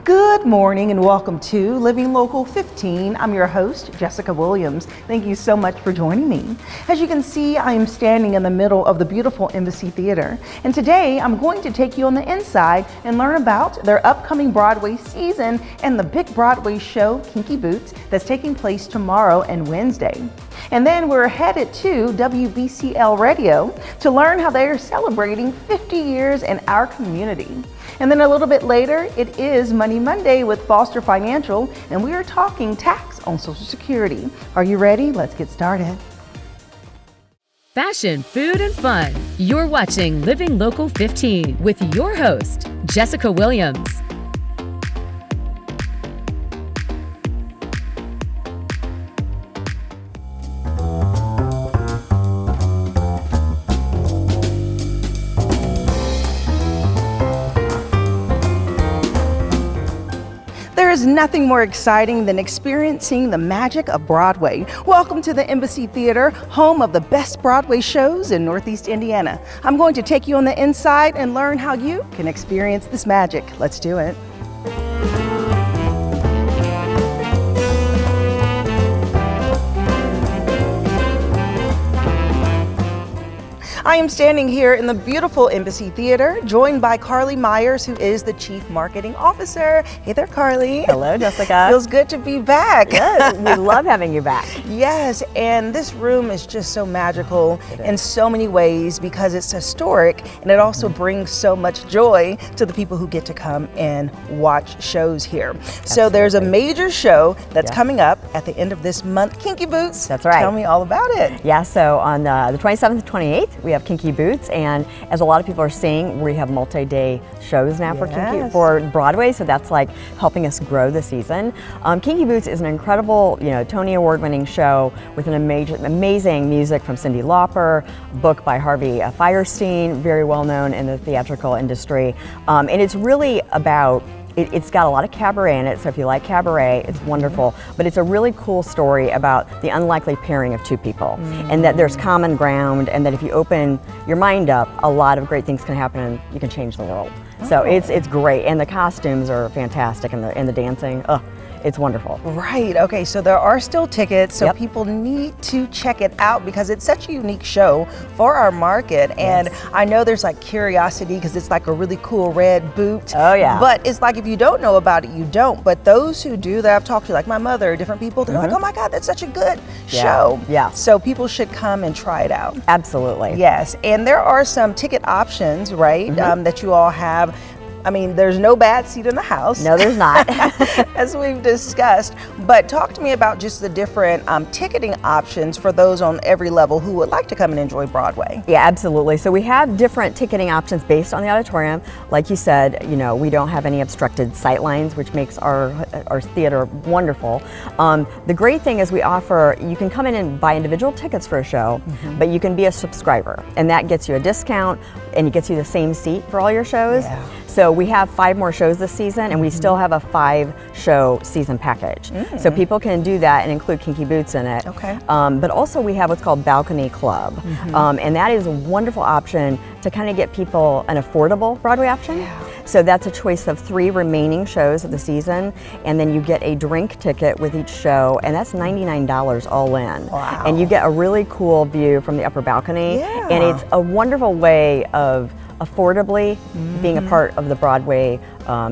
Good morning and welcome to Living Local 15. I'm your host, Jessica Williams. Thank you so much for joining me. As you can see, I am standing in the middle of the beautiful Embassy Theater. And today I'm going to take you on the inside and learn about their upcoming Broadway season and the big Broadway show, Kinky Boots, that's taking place tomorrow and Wednesday. And then we're headed to WBCL Radio to learn how they are celebrating 50 years in our community. And then a little bit later, it is Money Monday with Foster Financial, and we are talking tax on Social Security. Are you ready? Let's get started. Fashion, food, and fun. You're watching Living Local 15 with your host, Jessica Williams. There is nothing more exciting than experiencing the magic of Broadway. Welcome to the Embassy Theater, home of the best Broadway shows in Northeast Indiana. I'm going to take you on the inside and learn how you can experience this magic. Let's do it. I am standing here in the beautiful Embassy Theater, joined by Carly Myers, who is the Chief Marketing Officer. Hey there, Carly. Hello, Jessica. Feels good to be back. Yes, we love having you back. Yes, and this room is just so magical in so many ways because it's historic, and it also brings so much joy to the people who get to come and watch shows here. So there's a major show that's coming up at the end of this month, Kinky Boots. That's right. Tell me all about it. Yeah, so on the 27th and 28th, we have Kinky Boots, and as a lot of people are seeing, we have multi-day shows now for Broadway, so that's like helping us grow the season. Kinky Boots is an incredible, Tony Award-winning show with an amazing music from Cyndi Lauper, book by Harvey Fierstein, very well known in the theatrical industry, and it's really about it's got a lot of cabaret in it, so if you like cabaret, it's wonderful. But it's a really cool story about the unlikely pairing of two people, and that there's common ground, and that if you open your mind up, a lot of great things can happen, and you can change the world. So it's great, and the costumes are fantastic, and the dancing. It's wonderful. Right, okay, so there are still tickets, so people need to check it out because it's such a unique show for our market. And I know there's like curiosity because it's like a really cool red boot. Oh yeah. But it's like if you don't know about it, you don't. But those who do that I've talked to, like my mother, different people, they're like, oh my God, that's such a good show. Yeah. So people should come and try it out. Absolutely. Yes, and there are some ticket options, right, that you all have. I mean, there's no bad seat in the house. No, there's not. As we've discussed. But talk to me about just the different ticketing options for those on every level who would like to come and enjoy Broadway. Yeah, absolutely. So we have different ticketing options based on the auditorium. Like you said, we don't have any obstructed sight lines, which makes our theater wonderful. The great thing is we offer, you can come in and buy individual tickets for a show, but you can be a subscriber, and that gets you a discount, and it gets you the same seat for all your shows. Yeah. So we have 5 more shows this season, and we still have a 5-show season package. So people can do that and include Kinky Boots in it. Okay. But also we have what's called Balcony Club, and that is a wonderful option to kind of get people an affordable Broadway option. Yeah. So that's a choice of 3 remaining shows of the season, and then you get a drink ticket with each show, and that's $99 all in. Wow. And you get a really cool view from the upper balcony, and it's a wonderful way of affordably being a part of the Broadway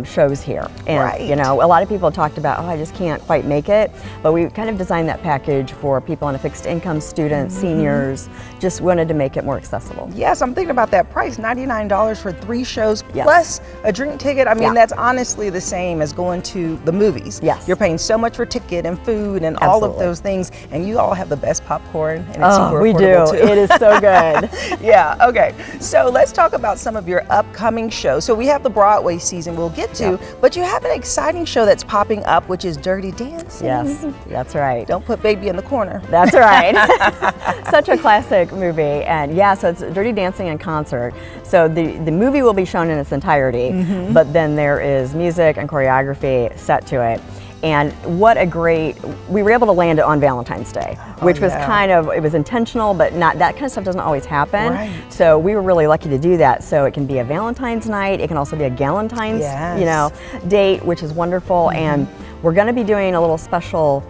shows here. And a lot of people talked about, I just can't quite make it, but we kind of designed that package for people on a fixed income, students, seniors, just wanted to make it more accessible. Yes, I'm thinking about that price, $99 for 3 shows plus a drink ticket. I mean, that's honestly the same as going to the movies. Yes. You're paying so much for ticket and food and all of those things, and you all have the best popcorn, and it's super affordable too. It is so good. Yeah, okay. So let's talk about some of your upcoming shows. So we have the Broadway season we'll get to, but you have an exciting show that's popping up, which is Dirty Dancing. Yes, that's right. Don't put baby in the corner. That's right. Such a classic movie. And so it's Dirty Dancing in concert. So the movie will be shown in its entirety, but then there is music and choreography set to it. And what a great, we were able to land it on Valentine's Day, which was kind of, it was intentional, but not, that kind of stuff doesn't always happen. Right. So we were really lucky to do that. So it can be a Valentine's night, it can also be a Galentine's, you know, date, which is wonderful. And we're going to be doing a little special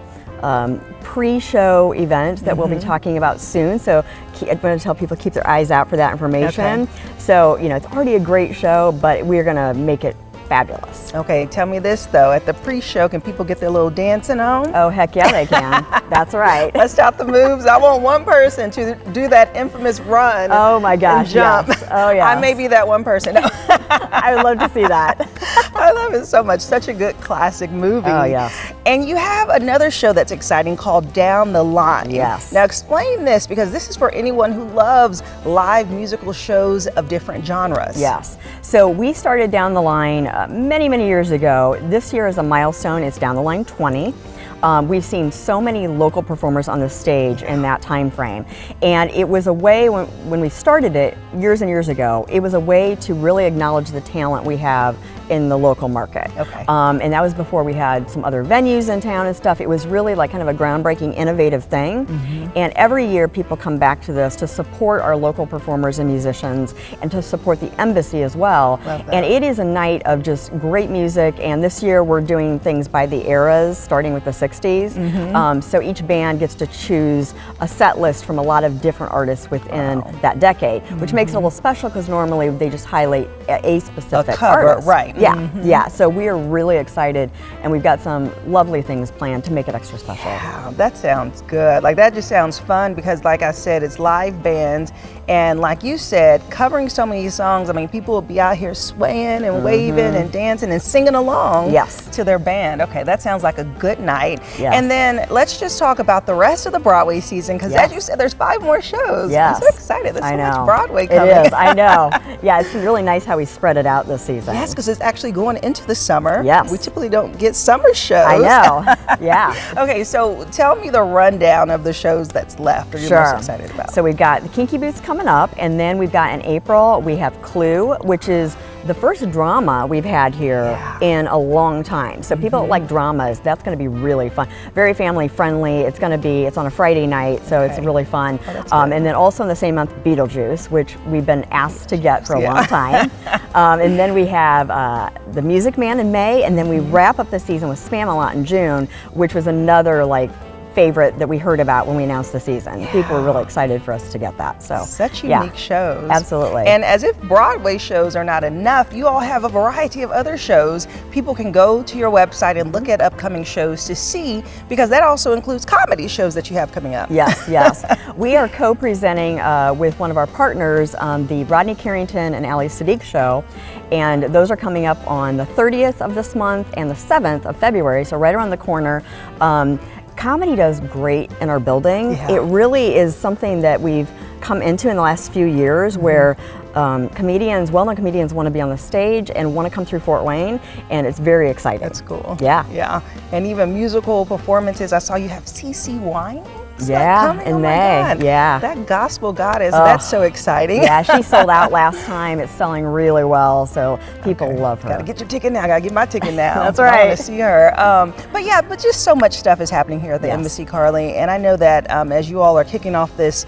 pre-show event that we'll be talking about soon. So I'm going to tell people to keep their eyes out for that information. Okay. So, you know, it's already a great show, but we're going to make it fabulous. Okay, tell me this though, at the pre-show, can people get their little dancing on? Oh, heck yeah, they can. That's right. Bust out the moves. I want one person to do that infamous run. Oh my gosh, and jump. yes. Oh yeah. I may be that one person. I would love to see that. I love it so much. Such a good classic movie. Oh yes. And you have another show that's exciting called Down the Line. Yes. Now explain this, because this is for anyone who loves live musical shows of different genres. Yes. So we started Down the Line many, many years ago. This year is a milestone. It's Down the Line 20. We've seen so many local performers on the stage in that time frame. And it was a way, when we started it years and years ago, it was a way to really acknowledge the talent we have in the local market. Okay. And that was before we had some other venues in town and stuff. It was really like kind of a groundbreaking, innovative thing. And every year people come back to this to support our local performers and musicians and to support the embassy as well. Love that. And it is a night of just great music. And this year we're doing things by the eras, starting with the 60s. So each band gets to choose a set list from a lot of different artists within that decade, which makes it a little special because normally they just highlight a specific cover, artist. right. Yeah, yeah. So we are really excited, and we've got some lovely things planned to make it extra special. Wow, that sounds good. Like, that just sounds fun because, like I said, it's live bands, and like you said, covering so many songs. I mean, people will be out here swaying and waving and dancing and singing along to their band. Okay, that sounds like a good night. Yes. And then let's just talk about the rest of the Broadway season, because as you said, there's 5 more shows. Yes. I'm so excited. There's so much Broadway coming. It is, I know. Yeah, it's really nice how we spread it out this season. Yes, because it's actually going into the summer. Yes. We typically don't get summer shows. I know, yeah. Okay, so tell me the rundown of the shows that's left, or you're most excited about. So we've got the Kinky Boots coming up, and then we've got in April, we have Clue, which is the first drama we've had here in a long time. So people that like dramas, that's going to be really fun. Very family friendly. It's going to be, it's on a Friday night, so it's really fun. And then also in the same month, Beetlejuice, which we've been asked to get for a long time. And then we have The Music Man in May, and then we wrap up the season with Spamalot in June, which was another like favorite that we heard about when we announced the season. People were really excited for us to get that. So such unique shows. Absolutely. And as if Broadway shows are not enough, you all have a variety of other shows. People can go to your website and look at upcoming shows to see, because that also includes comedy shows that you have coming up. Yes, yes. We are co-presenting with one of our partners the Rodney Carrington and Ali Sadiq show, and those are coming up on the 30th of this month and the 7th of February, so right around the corner. Comedy does great in our building. It really is something that we've come into in the last few years where comedians, well-known comedians, want to be on the stage and want to come through Fort Wayne, and it's very exciting. That's cool. Yeah. Yeah. And even musical performances. I saw you have CC WANE. In May. Yeah. That gospel goddess, that's so exciting. Yeah, she sold out last time. It's selling really well, so people love her. Gotta get your ticket now. Gotta get my ticket now. That's right. I want to see her. But just so much stuff is happening here at the Embassy, Carly. And I know that as you all are kicking off this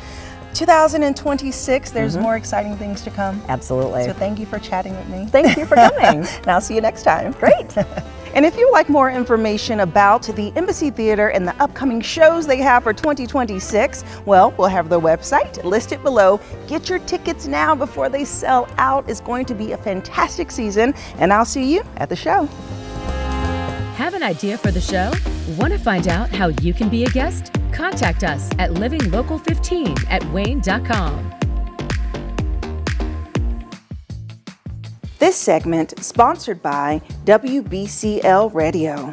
2026, there's more exciting things to come. Absolutely. So thank you for chatting with me. Thank you for coming. And I'll see you next time. Great. And if you'd like more information about the Embassy Theater and the upcoming shows they have for 2026, well, we'll have their website listed below. Get your tickets now before they sell out. It's going to be a fantastic season, and I'll see you at the show. Have an idea for the show? Want to find out how you can be a guest? Contact us at livinglocal15@wayne.com. This segment sponsored by WBCL Radio.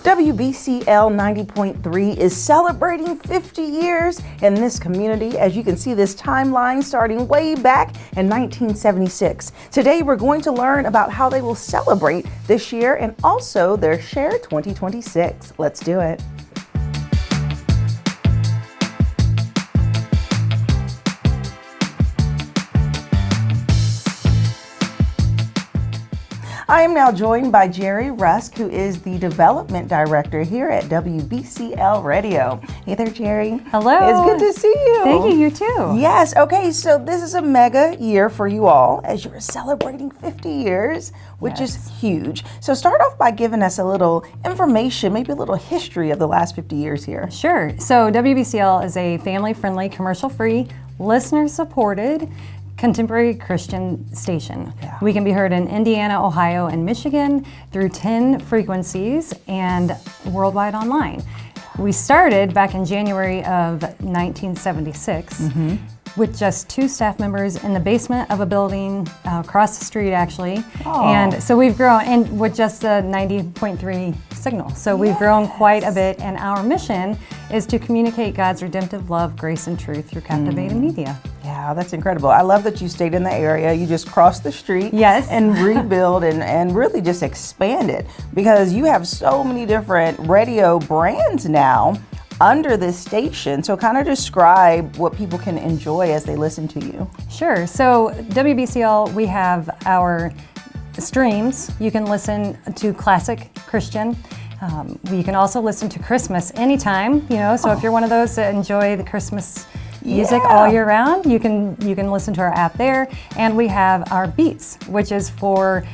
WBCL 90.3 is celebrating 50 years in this community. As you can see, this timeline starting way back in 1976. Today, we're going to learn about how they will celebrate this year and also their Share 2026. Let's do it. I am now joined by Jerry Rusk, who is the Development Director here at WBCL Radio. Hey there, Jerry. Hello. It's good to see you. Thank you, you too. Yes, okay, so this is a mega year for you all as you're celebrating 50 years, which is huge. So start off by giving us a little information, maybe a little history of the last 50 years here. Sure. So WBCL is a family-friendly, commercial-free, listener-supported, contemporary Christian station. Yeah. We can be heard in Indiana, Ohio, and Michigan through 10 frequencies and worldwide online. We started back in January of 1976 with just 2 staff members in the basement of a building across the street, actually. And so we've grown, and with just a 90.3 signal. So we've grown quite a bit, and our mission is to communicate God's redemptive love, grace, and truth through captivated media. Yeah, that's incredible. I love that you stayed in the area. You just crossed the street and rebuild and really just expand it, because you have so many different radio brands now under this station. So kind of describe what people can enjoy as they listen to you. Sure. So WBCL, we have our streams. You can listen to classic Christian. You can also listen to Christmas anytime, so if you're one of those that enjoy the Christmas music all year round, you can listen to our app there. And we have our Beats, which is for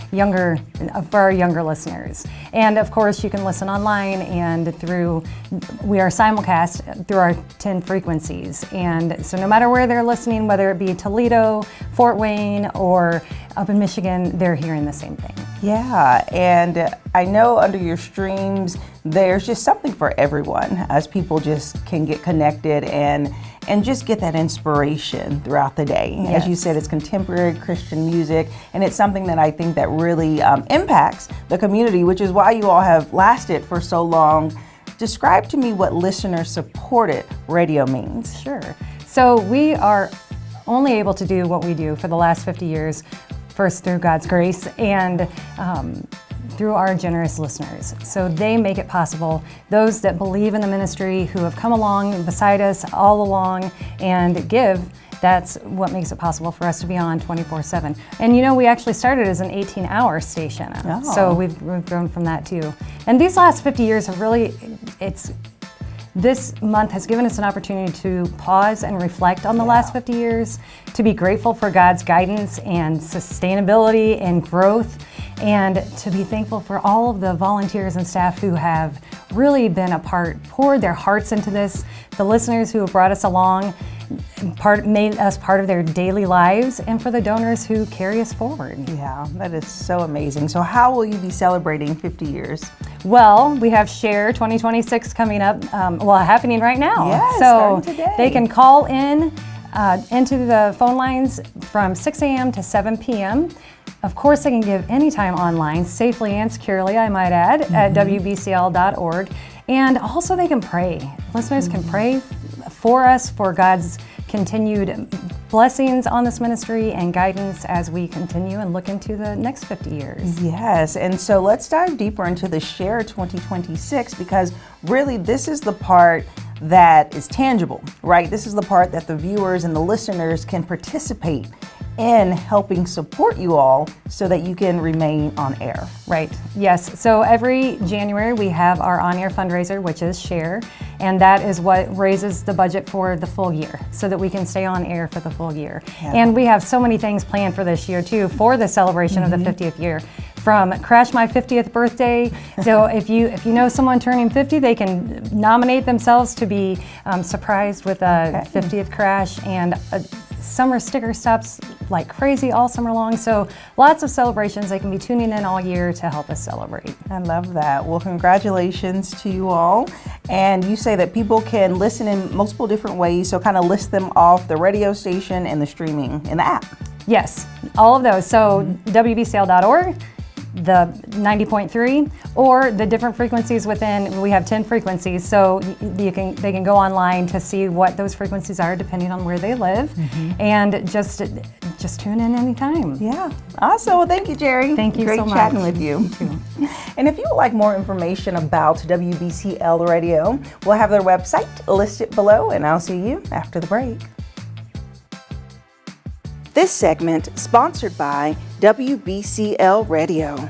our younger listeners. And of course, you can listen online and we are simulcast through our 10 frequencies. And so no matter where they're listening, whether it be Toledo, Fort Wayne, or up in Michigan, they're hearing the same thing. Yeah, and I know under your streams, there's just something for everyone, as people just can get connected and just get that inspiration throughout the day. Yes. As you said, it's contemporary Christian music, and it's something that I think that really impacts the community, which is why you all have lasted for so long. Describe to me what listener-supported radio means. Sure. So we are only able to do what we do for the last 50 years, first through God's grace and through our generous listeners. So they make it possible. Those that believe in the ministry, who have come along beside us all along and give, that's what makes it possible for us to be on 24/7. And we actually started as an 18-hour station. So we've grown from that too. And these last 50 years have really, this month has given us an opportunity to pause and reflect on the last 50 years, to be grateful for God's guidance and sustainability and growth, and to be thankful for all of the volunteers and staff who have really been a part, poured their hearts into this, the listeners who have brought us along, made us part of their daily lives, and for the donors who carry us forward. Yeah, that is so amazing. So how will you be celebrating 50 years? Well, we have Share 2026 coming up, happening right now. Yes, so starting today. They can call in into the phone lines from 6 a.m. to 7 p.m. Of course, they can give anytime online, safely and securely, I might add, at WBCL.org. And also they can pray. Listeners can pray for us, for God's continued blessings on this ministry and guidance as we continue and look into the next 50 years. Yes, and so let's dive deeper into the Share 2026, because really this is the part that is tangible, right? This is the part that the viewers and the listeners can participate in helping support you all so that you can remain on air. Right, yes. So every January we have our on-air fundraiser, which is Share, and that is what raises the budget for the full year so that we can stay on air for the full year. Yeah. And we have so many things planned for this year too, for the celebration of the 50th year. From Crash My 50th Birthday, so if you know someone turning 50, they can nominate themselves to be surprised with a 50th Crash, and summer sticker stops like crazy all summer long. So lots of celebrations. They can be tuning in all year to help us celebrate. I love that. Well, congratulations to you all. And you say that people can listen in multiple different ways, so kind of list them off: the radio station and the streaming in the app. Yes, all of those. So WBCL.org, the 90.3, or the different frequencies within. We have 10 frequencies, so they can go online to see what those frequencies are depending on where they live, and just tune in anytime. Yeah, awesome. Well, thank you, Jerry. Thank you so much. Great chatting with you. And if you would like more information about WBCL Radio, we'll have their website listed below, and I'll see you after the break. This segment sponsored by WBCL Radio.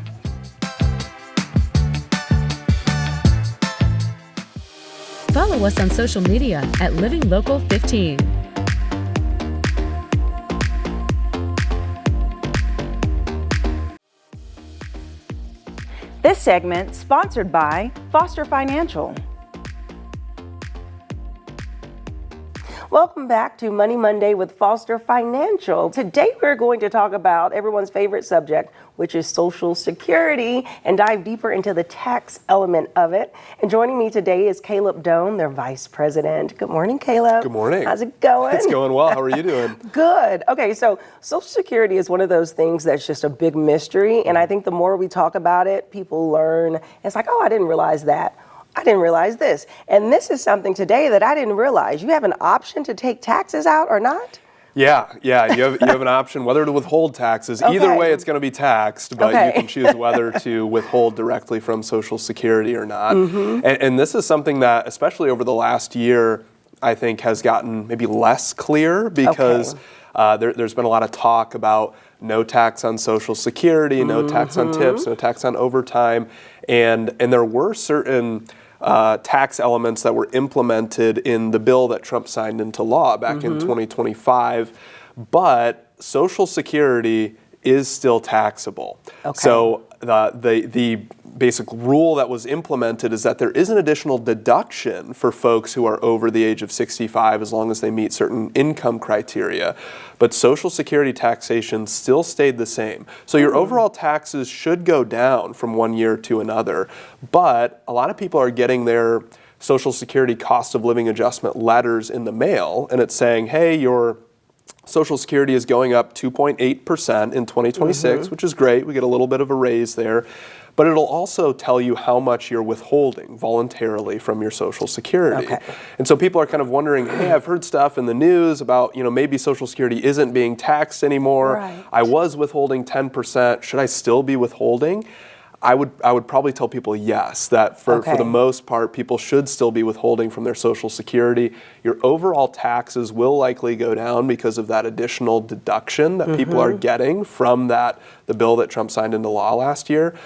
follow us on social media at Living Local 15. This segment sponsored by Foster Financial. Welcome back to Money Monday with Foster Financial. Today we're going to talk about everyone's favorite subject, which is Social Security, and dive deeper into the tax element of it. And joining me today is Caleb Doan, their Vice President. Good morning, Caleb. Good morning. How's it going? It's going well. How are you doing? Good. Okay, so Social Security is one of those things that's just a big mystery, and I think the more we talk about it, people learn. It's like, oh, I didn't realize that. I didn't realize this. And this is something today that I didn't realize. You have an option to take taxes out or not? Yeah. You have an option whether to withhold taxes. Okay. Either way, it's going to be taxed, but Okay. you can choose whether to withhold directly from Social Security or not. And this is something that, especially over the last year, I think has gotten maybe less clear because there's been a lot of talk about no tax on Social Security, no tax on tips, no tax on overtime, and there were certain tax elements that were implemented in the bill that Trump signed into law back in 2025, but Social Security is still taxable. Okay. So the basic rule that was implemented is that there is an additional deduction for folks who are over the age of 65 as long as they meet certain income criteria. But Social Security taxation still stayed the same. So your overall taxes should go down from one year to another, but a lot of people are getting their Social Security cost of living adjustment letters in the mail, and it's saying, hey, your Social Security is going up 2.8% in 2026, which is great. We get a little bit of a raise there. But it'll also tell you how much you're withholding voluntarily from your Social Security. Okay. And so people are kind of wondering, hey, I've heard stuff in the news about, maybe Social Security isn't being taxed anymore. Right. I was withholding 10%. Should I still be withholding? I would probably tell people yes, that for the most part, people should still be withholding from their Social Security. Your overall taxes will likely go down because of that additional deduction that people are getting from the bill that Trump signed into law last year.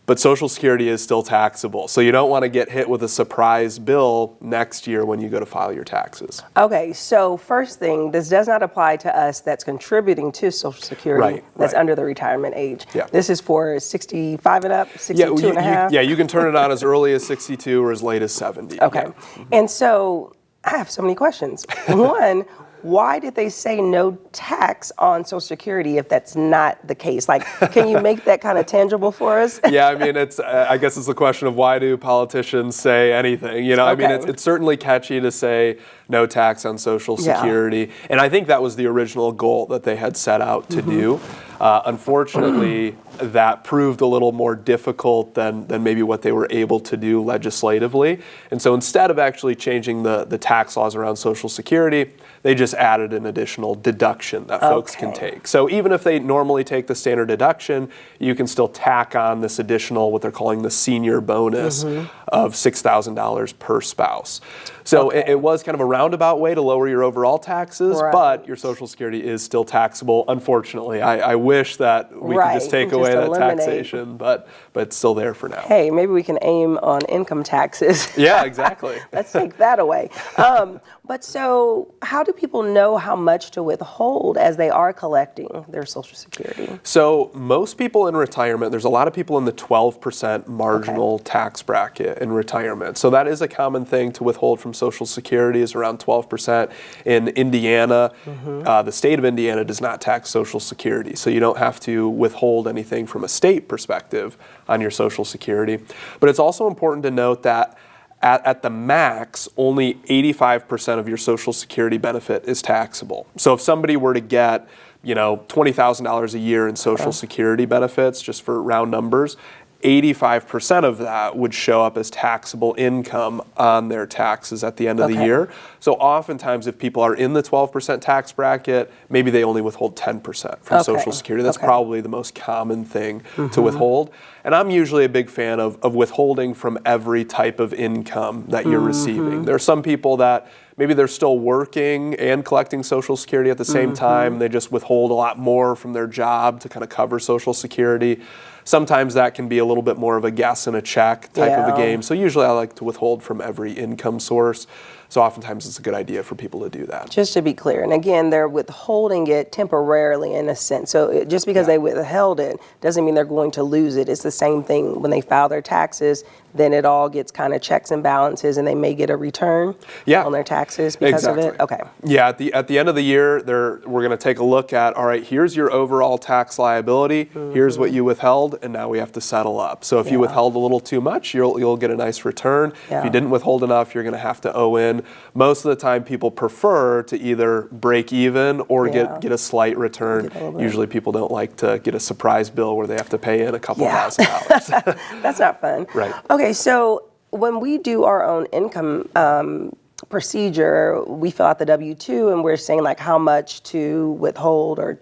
But Social Security is still taxable. So you don't want to get hit with a surprise bill next year when you go to file your taxes. Okay, so first thing, this does not apply to us that's contributing to Social Security that's under the retirement age. Yeah. This is for 65 and up, 62 and a half? You can turn it on as early as 62 or as late as 70. Okay, Yeah. and so I have so many questions. One, why did they say no tax on Social Security if that's not the case? Like, can you make that kind of tangible for us? Yeah, I mean, I guess it's the question of why do politicians say anything? I mean, it's certainly catchy to say no tax on Social Security, and I think that was the original goal that they had set out to do. Unfortunately, that proved a little more difficult than maybe what they were able to do legislatively. And so instead of actually changing the tax laws around Social Security, they just added an additional deduction that folks can take. So even if they normally take the standard deduction, you can still tack on this additional, what they're calling the senior bonus of $6,000 per spouse. So it was kind of a roundabout way to lower your overall taxes, but your Social Security is still taxable. Unfortunately, I wish that we could just take away that taxation, but it's still there for now. Hey, maybe we can aim on income taxes. Yeah, exactly. Let's take that away. But so how do people know how much to withhold as they are collecting their Social Security? So most people in retirement, there's a lot of people in the 12% marginal tax bracket in retirement. So that is a common thing to withhold from Social Security, is around 12%. In Indiana, the state of Indiana does not tax Social Security. So you don't have to withhold anything from a state perspective on your Social Security. But it's also important to note that at the max, only 85% of your Social Security benefit is taxable. So if somebody were to get, $20,000 a year in Social Security benefits, just for round numbers, 85% of that would show up as taxable income on their taxes at the end of the year. So oftentimes if people are in the 12% tax bracket, maybe they only withhold 10% from Social Security. That's probably the most common thing to withhold. And I'm usually a big fan of withholding from every type of income that you're receiving. There are some people that maybe they're still working and collecting Social Security at the same time. They just withhold a lot more from their job to kind of cover Social Security. Sometimes that can be a little bit more of a guess and a check type of a game. So usually I like to withhold from every income source. So oftentimes it's a good idea for people to do that. Just to be clear, and again, they're withholding it temporarily in a sense. So just because they withheld it doesn't mean they're going to lose it. It's the same thing when they file their taxes. Then it all gets kind of checks and balances, and they may get a return on their taxes because of it. Okay. Yeah, at the end of the year, we're going to take a look at, all right, here's your overall tax liability. Here's what you withheld, and now we have to settle up. So if you withheld a little too much, you'll get a nice return. If you didn't withhold enough, you're going to have to owe in. Most of the time, people prefer to either break even or get a slight return. Usually, people don't like to get a surprise bill where they have to pay in a couple $1,000. That's not fun. Right. Okay, so when we do our own income procedure, we fill out the W-2 and we're saying like how much to withhold or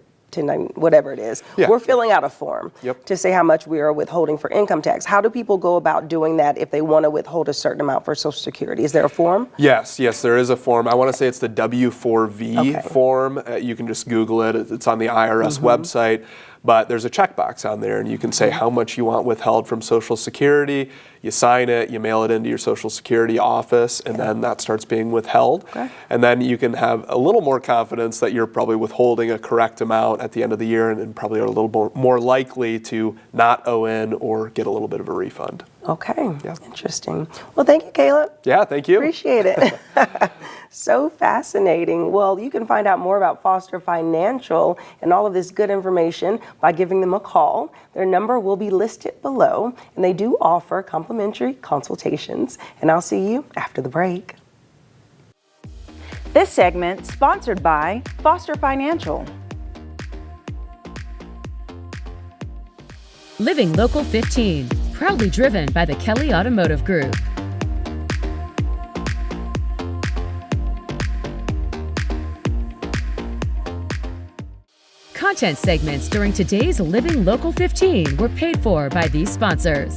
whatever it is. We're filling out a form to say how much we are withholding for income tax. How do people go about doing that if they want to withhold a certain amount for Social Security? Is there a form? Yes, there is a form. I want to say it's the W-4V form. You can just Google it. It's on the IRS website. But there's a checkbox on there, and you can say how much you want withheld from Social Security. You sign it, you mail it into your Social Security office, and then that starts being withheld. And then you can have a little more confidence that you're probably withholding a correct amount at the end of the year, and probably are a little more likely to not owe in or get a little bit of a refund. Okay, interesting. Well, thank you, Caleb. Yeah, thank you. Appreciate it. So fascinating. Well, you can find out more about Foster Financial and all of this good information by giving them a call. Their number will be listed below, and they do offer complimentary consultations. And I'll see you after the break. This segment sponsored by Foster Financial. Living Local 15, proudly driven by the Kelly Automotive Group. Content segments during today's Living Local 15 were paid for by these sponsors.